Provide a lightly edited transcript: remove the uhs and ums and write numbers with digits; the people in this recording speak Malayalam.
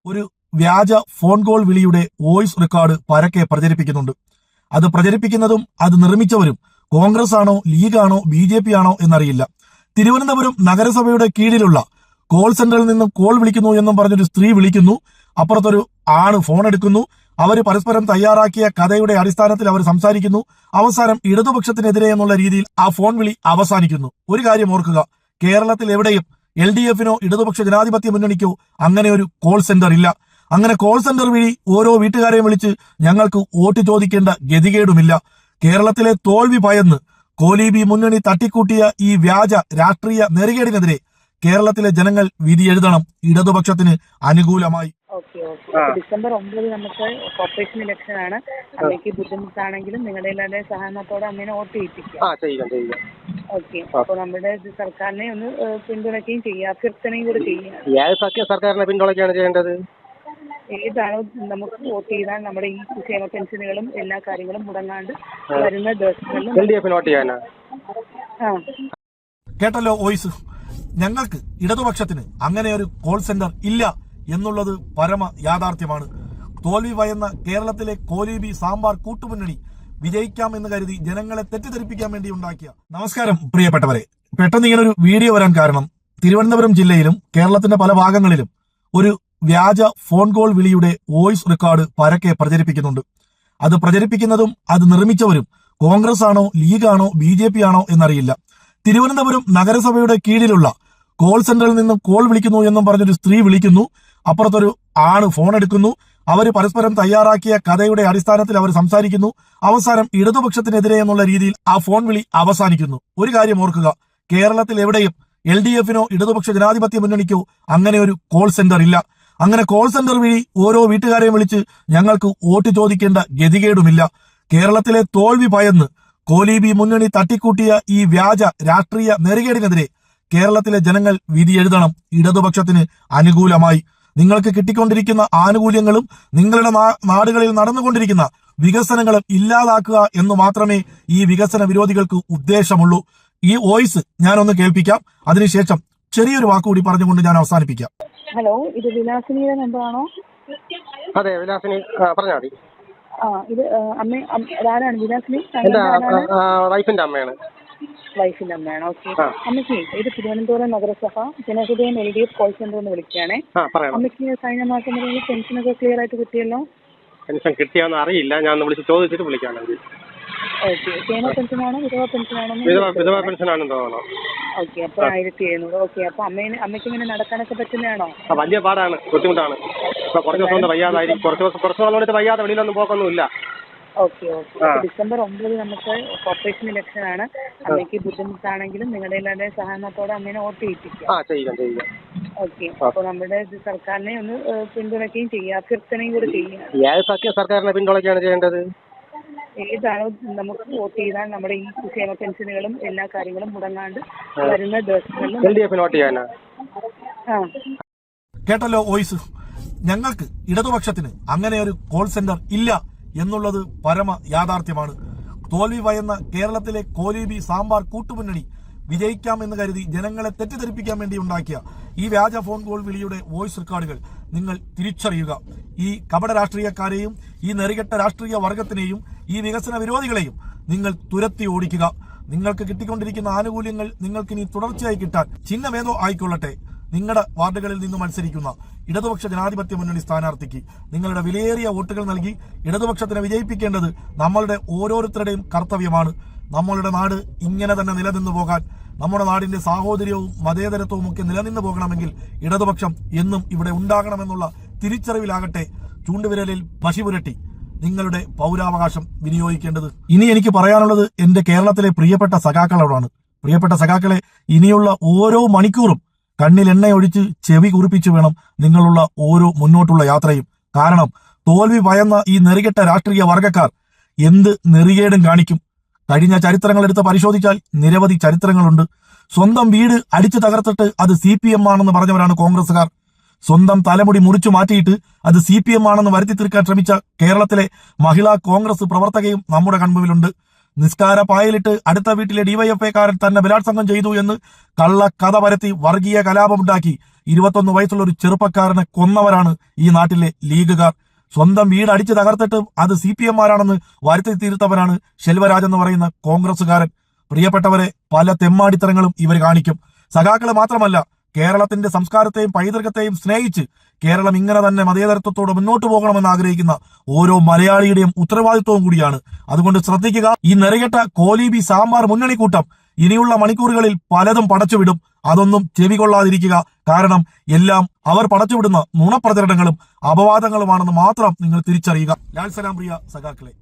ഒരു വ്യാജ ഫോൺ കോൾ വിളിയുടെ വോയിസ് റെക്കോർഡ് പരക്കെ പ്രചരിപ്പിക്കുന്നുണ്ട്. അത് പ്രചരിപ്പിക്കുന്നതും അത് നിർമ്മിച്ചവരും കോൺഗ്രസ് ആണോ, ലീഗാണോ, BJP ആണോ എന്നറിയില്ല. തിരുവനന്തപുരം നഗരസഭയുടെ കീഴിലുള്ള കോൾ സെന്ററിൽ നിന്നും കോൾ വിളിക്കുന്നു എന്നും പറഞ്ഞൊരു സ്ത്രീ വിളിക്കുന്നു. അപ്പുറത്തൊരു ആണ് ഫോൺ എടുക്കുന്നു. അവർ പരസ്പരം തയ്യാറാക്കിയ കഥയുടെ അടിസ്ഥാനത്തിൽ അവർ സംസാരിക്കുന്നു. അവസാനം ഇടതുപക്ഷത്തിനെതിരെ എന്നുള്ള രീതിയിൽ ആ ഫോൺ വിളി അവസാനിക്കുന്നു. ഒരു കാര്യം ഓർക്കുക, കേരളത്തിൽ എവിടെയും LDF-നോ ഇടതുപക്ഷ ജനാധിപത്യ മുന്നണിക്കോ അങ്ങനെ ഒരു കോൾ സെന്റർ ഇല്ല. അങ്ങനെ കോൾ സെന്റർ വഴി ഓരോ വീട്ടുകാരെയും വിളിച്ച് ഞങ്ങൾക്ക് വോട്ട് ചോദിക്കേണ്ട ഗതികേടുമില്ല. കേരളത്തിലെ തോൽവി ഭയന്ന് കോലീബി മുന്നണി തട്ടിക്കൂട്ടിയ ഈ വ്യാജ രാഷ്ട്രീയ നെറികേടിനെതിരെ കേരളത്തിലെ ജനങ്ങൾ വിധി എഴുതണം ഇടതുപക്ഷത്തിന് അനുകൂലമായി. ഡിസംബർ 9 നമുക്ക് കോർപ്പറേഷൻ ഇലക്ഷൻ ആണ്. അമ്മയ്ക്ക് ബുദ്ധിമുട്ടാണെങ്കിലും നിങ്ങളുടെ എല്ലാവരുടെയും സഹകരണത്തോടെ അമ്മേനെ വോട്ട് ചെയ്യിപ്പിക്കാം. ഓക്കെ, അപ്പൊ നമ്മുടെ സർക്കാരിനെ ഒന്ന് പിന്തുണയ്ക്കുകയും ചെയ്യുക, അഭ്യർത്ഥനയും കൂടെ ചെയ്യുക. സർക്കാരിനെ പിന്തുണയ്ക്കുകയാണ് ചെയ്യേണ്ടത്. ഏതാണോ നമുക്ക് വോട്ട് ചെയ്താൽ നമ്മുടെ ഈ ക്ഷേമ പെൻഷനുകളും എല്ലാ കാര്യങ്ങളും മുടങ്ങാണ്ട് വരുന്ന ദിവസങ്ങളിലും കേട്ടല്ലോ വോയിസ്. ഞങ്ങൾക്ക് ഇടതുപക്ഷത്തിന് അങ്ങനെ ഒരു കോൾ സെന്റർ ഇല്ല എന്നുള്ളത് പരമ യാഥാർത്ഥ്യമാണ്. തോൽവി ഭയന്ന കേരളത്തിലെ കോലീബി സാമ്പാർ കൂട്ടുമുന്നണി വിജയിക്കാമെന്ന് കരുതി ജനങ്ങളെ തെറ്റിദ്ധരിപ്പിക്കാൻ വേണ്ടി ഉണ്ടാക്കിയ. നമസ്കാരം പ്രിയപ്പെട്ടവരെ, പെട്ടെന്ന് ഇങ്ങനൊരു വീഡിയോ വരാൻ കാരണം തിരുവനന്തപുരം ജില്ലയിലും കേരളത്തിന്റെ പല ഭാഗങ്ങളിലും ഒരു വ്യാജ ഫോൺ കോൾ വിളിയുടെ വോയിസ് റെക്കോർഡ് പരക്കെ പ്രചരിപ്പിക്കുന്നുണ്ട്. അത് പ്രചരിപ്പിക്കുന്നതും അത് നിർമ്മിച്ചവരും കോൺഗ്രസ് ആണോ, ലീഗാണോ, BJP ആണോ എന്നറിയില്ല. തിരുവനന്തപുരം നഗരസഭയുടെ കീഴിലുള്ള കോൾ സെന്ററിൽ നിന്നും കോൾ വിളിക്കുന്നു എന്നും പറഞ്ഞൊരു സ്ത്രീ വിളിക്കുന്നു. അപ്പുറത്തൊരു ആണ് ഫോൺ എടുക്കുന്നു. അവർ പരസ്പരം തയ്യാറാക്കിയ കഥയുടെ അടിസ്ഥാനത്തിൽ അവർ സംസാരിക്കുന്നു. അവസാനം ഇടതുപക്ഷത്തിനെതിരെ എന്നുള്ള രീതിയിൽ ആ ഫോൺ വിളി അവസാനിക്കുന്നു. ഒരു കാര്യം ഓർക്കുക, കേരളത്തിൽ എവിടെയും LDF-നോ ഇടതുപക്ഷ ജനാധിപത്യ മുന്നണിക്കോ അങ്ങനെ ഒരു കോൾ സെന്റർ ഇല്ല. അങ്ങനെ കോൾ സെന്റർ വഴി ഓരോ വീട്ടുകാരെയും വിളിച്ച് ഞങ്ങൾക്ക് വോട്ട് ചോദിക്കേണ്ട ഗതികേടുമില്ല. കേരളത്തിലെ തോൽവി ഭയന്ന് കോലീബി മുന്നണി തട്ടിക്കൂട്ടിയ ഈ വ്യാജ രാഷ്ട്രീയ നെറികേടിനെതിരെ കേരളത്തിലെ ജനങ്ങൾ വിധി എഴുതണം ഇടതുപക്ഷത്തിന് അനുകൂലമായി. നിങ്ങൾക്ക് കിട്ടിക്കൊണ്ടിരിക്കുന്ന ആനുകൂല്യങ്ങളും നിങ്ങളുടെ നാടുകളിൽ നടന്നുകൊണ്ടിരിക്കുന്ന വികസനങ്ങളും ഇല്ലാതാക്കുക എന്ന് മാത്രമേ ഈ വികസന വിരോധികൾക്ക് ഉദ്ദേശമുള്ളൂ. ഈ വോയിസ് ഞാനൊന്ന് കേൾപ്പിക്കാം, അതിനുശേഷം ചെറിയൊരു വാക്കുകൂടി പറഞ്ഞുകൊണ്ട് ഞാൻ അവസാനിപ്പിക്കാം. ഹലോ, ഇത് വിലാസിനിയുടെ നമ്പറാണോ? അതെ, വിലാസിനി പറഞ്ഞാൽ മതി. ഇത് ആരാണ് വിലാസിനി? വൈഫിന്റെ അമ്മയാണ്. വൈഫിന്റെ അമ്മയാണ്. ഓക്കെ, അമ്മയ്ക്ക് ഇത് തിരുവനന്തപുരം നഗരസഭ ജനഹൃദയം LDF കോൾ സെന്റർ എന്ന് വിളിക്കുകയാണേ. അമ്മയ്ക്ക് കഴിഞ്ഞ മാസം വരെ പെൻഷനൊക്കെ ക്ലിയർ ആയിട്ട് കിട്ടിയല്ലോ? പെൻഷൻ കിട്ടിയാന്ന് അറിയില്ല, ഞാൻ വിളിച്ച് ചോദിച്ചിട്ട് വിളിക്കാണെങ്കിൽ. ഓക്കെ, ക്ഷേമ പെൻഷനാണോ വിധവ പെൻഷനാണോ? വിധവ പെൻഷനാണെന്ന് തോന്നുന്നു. ഓക്കെ, അപ്പൊ 1700. ഓക്കെ, അപ്പൊ അമ്മയ്ക്ക് ഇങ്ങനെ നടക്കാനൊക്കെ പറ്റുന്നതാണോ? വലിയ പാടാണ്, ബുദ്ധിമുട്ടാണ്. ഇപ്പൊ കുറച്ച് ദിവസം കൊണ്ട് വയ്യാതായിരിക്കും, കുറച്ച് നാൾ കൊണ്ട് വയ്യാതെ വെളിയിലൊന്നും പോക്കൊന്നുമില്ല. ഓക്കെ, ഡിസംബർ 9 നമുക്ക് കോർപ്പറേഷൻ ഇലക്ഷൻ ആണ്. അമ്മയ്ക്ക് ബുദ്ധിമുട്ടാണെങ്കിലും നിങ്ങളുടെ എല്ലാവരുടെയും സഹകരണത്തോടെ അമ്മേനെ വോട്ട് ചെയ്യിപ്പിക്കാം. ഓക്കെ, അപ്പൊ നമ്മുടെ സർക്കാരിനെ ഒന്ന് പിന്തുണയ്ക്കുകയും ചെയ്യുക, അഭ്യർത്ഥനയും കൂടെ ചെയ്യുക. സർക്കാരിനെ പിന്തുണയ്ക്കുകയാണ് ചെയ്യേണ്ടത്. ഏതാണോ നമുക്ക് വോട്ട് ചെയ്താൽ നമ്മുടെ ഈ ക്ഷേമ പെൻഷനുകളും എല്ലാ കാര്യങ്ങളും മുടങ്ങാണ്ട് വരുന്ന ദിവസങ്ങളിലും കേട്ടല്ലോ വോയിസ്. ഞങ്ങൾക്ക് ഇടതുപക്ഷത്തിന് അങ്ങനെ ഒരു കോൾ സെന്റർ ഇല്ല എന്നുള്ളത് പരമ യാഥാർത്ഥ്യമാണ്. തോൽവി ഭയന്ന കേരളത്തിലെ കോലീബി സാമ്പാർ കൂട്ടുമുന്നണി വിജയിക്കാമെന്ന് കരുതി ജനങ്ങളെ തെറ്റിദ്ധരിപ്പിക്കാൻ വേണ്ടി ഉണ്ടാക്കിയ ഈ വ്യാജ ഫോൺ കോൾ വിളിയുടെ വോയിസ് റെക്കോർഡുകൾ നിങ്ങൾ തിരിച്ചറിയുക. ഈ കപട രാഷ്ട്രീയക്കാരെയും ഈ നെറികെട്ട രാഷ്ട്രീയ വർഗത്തിനെയും ഈ വികസന വിരോധികളെയും നിങ്ങൾ തുരത്തി ഓടിക്കുക. നിങ്ങൾക്ക് കിട്ടിക്കൊണ്ടിരിക്കുന്ന ആനുകൂല്യങ്ങൾ നിങ്ങൾക്ക് ഇനി തുടർച്ചയായി കിട്ടാൻ ചിഹ്നമേതോ ആയിക്കൊള്ളട്ടെ, നിങ്ങളുടെ വാർഡുകളിൽ നിന്ന് മത്സരിക്കുന്ന ഇടതുപക്ഷ ജനാധിപത്യ മുന്നണി സ്ഥാനാർത്ഥിക്ക് നിങ്ങളുടെ വിലയേറിയ വോട്ടുകൾ നൽകി ഇടതുപക്ഷത്തിനെ വിജയിപ്പിക്കേണ്ടത് നമ്മളുടെ ഓരോരുത്തരുടെയും കർത്തവ്യമാണ്. നമ്മളുടെ നാട് ഇങ്ങനെ തന്നെ നിലനിന്നു പോകാൻ, നമ്മുടെ നാടിന്റെ സാഹോദര്യവും മതേതരത്വവും ഒക്കെ നിലനിന്നു പോകണമെങ്കിൽ ഇടതുപക്ഷം എന്നും ഇവിടെ ഉണ്ടാകണമെന്നുള്ള തിരിച്ചറിവിലാകട്ടെ ചൂണ്ടുവിരലിൽ മഷി പുരട്ടി നിങ്ങളുടെ പൗരാവകാശം വിനിയോഗിക്കേണ്ടത്. ഇനി എനിക്ക് പറയാനുള്ളത് എന്റെ കേരളത്തിലെ പ്രിയപ്പെട്ട സഖാക്കളോടാണ്. പ്രിയപ്പെട്ട സഖാക്കളെ, ഇനിയുള്ള ഓരോ മണിക്കൂറും കണ്ണിൽ എണ്ണയൊഴിച്ച് ചെവി കുറിപ്പിച്ചു വേണം നിങ്ങളുള്ള ഓരോ മുന്നോട്ടുള്ള യാത്രയും. കാരണം തോൽവി ഭയന്ന ഈ നെറികെട്ട രാഷ്ട്രീയ വർഗക്കാർ എന്ത് നെറികേടും കാണിക്കും. കഴിഞ്ഞ ചരിത്രങ്ങൾ എടുത്ത് പരിശോധിച്ചാൽ നിരവധി ചരിത്രങ്ങളുണ്ട്. സ്വന്തം വീട് അടിച്ചു തകർത്തിട്ട് അത് CPM ആണെന്ന് പറഞ്ഞവരാണ് കോൺഗ്രസുകാർ. സ്വന്തം തലമുടി മുറിച്ചു മാറ്റിയിട്ട് അത് CPM ആണെന്ന് വരുത്തി തീർക്കാൻ ശ്രമിച്ച കേരളത്തിലെ മഹിളാ കോൺഗ്രസ് പ്രവർത്തകയും നമ്മുടെ കൺമുമ്പിലുണ്ട്. നിസ്കാര പായലിട്ട് അടുത്ത വീട്ടിലെ ഡിവൈഎഫ്ഐക്കാരൻ തന്നെ ബലാത്സംഗം ചെയ്തു എന്ന് കള്ള കഥ പരത്തി വർഗീയ കലാപമുണ്ടാക്കി 21 വയസ്സുള്ള ഒരു ചെറുപ്പക്കാരനെ കൊന്നവരാണ് ഈ നാട്ടിലെ ലീഗുകാർ. സ്വന്തം വീട് അടിച്ചു തകർത്തിട്ടും അത് CPM മാരാണെന്ന് വരുത്തി തീർത്തവനാണ് ശെൽവരാജ് എന്ന് പറയുന്ന കോൺഗ്രസുകാരൻ. പ്രിയപ്പെട്ടവരെ, പല തെമ്മാടിത്തരങ്ങളും ഇവർ കാണിക്കും. സഖാക്കള് മാത്രമല്ല, കേരളത്തിന്റെ സംസ്കാരത്തെയും പൈതൃകത്തെയും സ്നേഹിച്ച് കേരളം ഇങ്ങനെ തന്നെ മതേതരത്വത്തോടെ മുന്നോട്ട് പോകണമെന്ന് ആഗ്രഹിക്കുന്ന ഓരോ മലയാളിയുടെയും ഉത്തരവാദിത്വവും കൂടിയാണ്. അതുകൊണ്ട് ശ്രദ്ധിക്കുക, ഈ നെറുകെട്ട കോലീബി സാമ്പാർ മുന്നണിക്കൂട്ടം ഇനിയുള്ള മണിക്കൂറുകളിൽ പലതും പടച്ചുവിടും. അതൊന്നും ചെവി കൊള്ളാതിരിക്കുക. കാരണം എല്ലാം അവർ പടച്ചുവിടുന്ന നുണപ്രചരണങ്ങളും അപവാദങ്ങളുമാണെന്ന് മാത്രം നിങ്ങൾ തിരിച്ചറിയുക. ലാൽ സലാം പ്രിയ സഖാക്കളെ.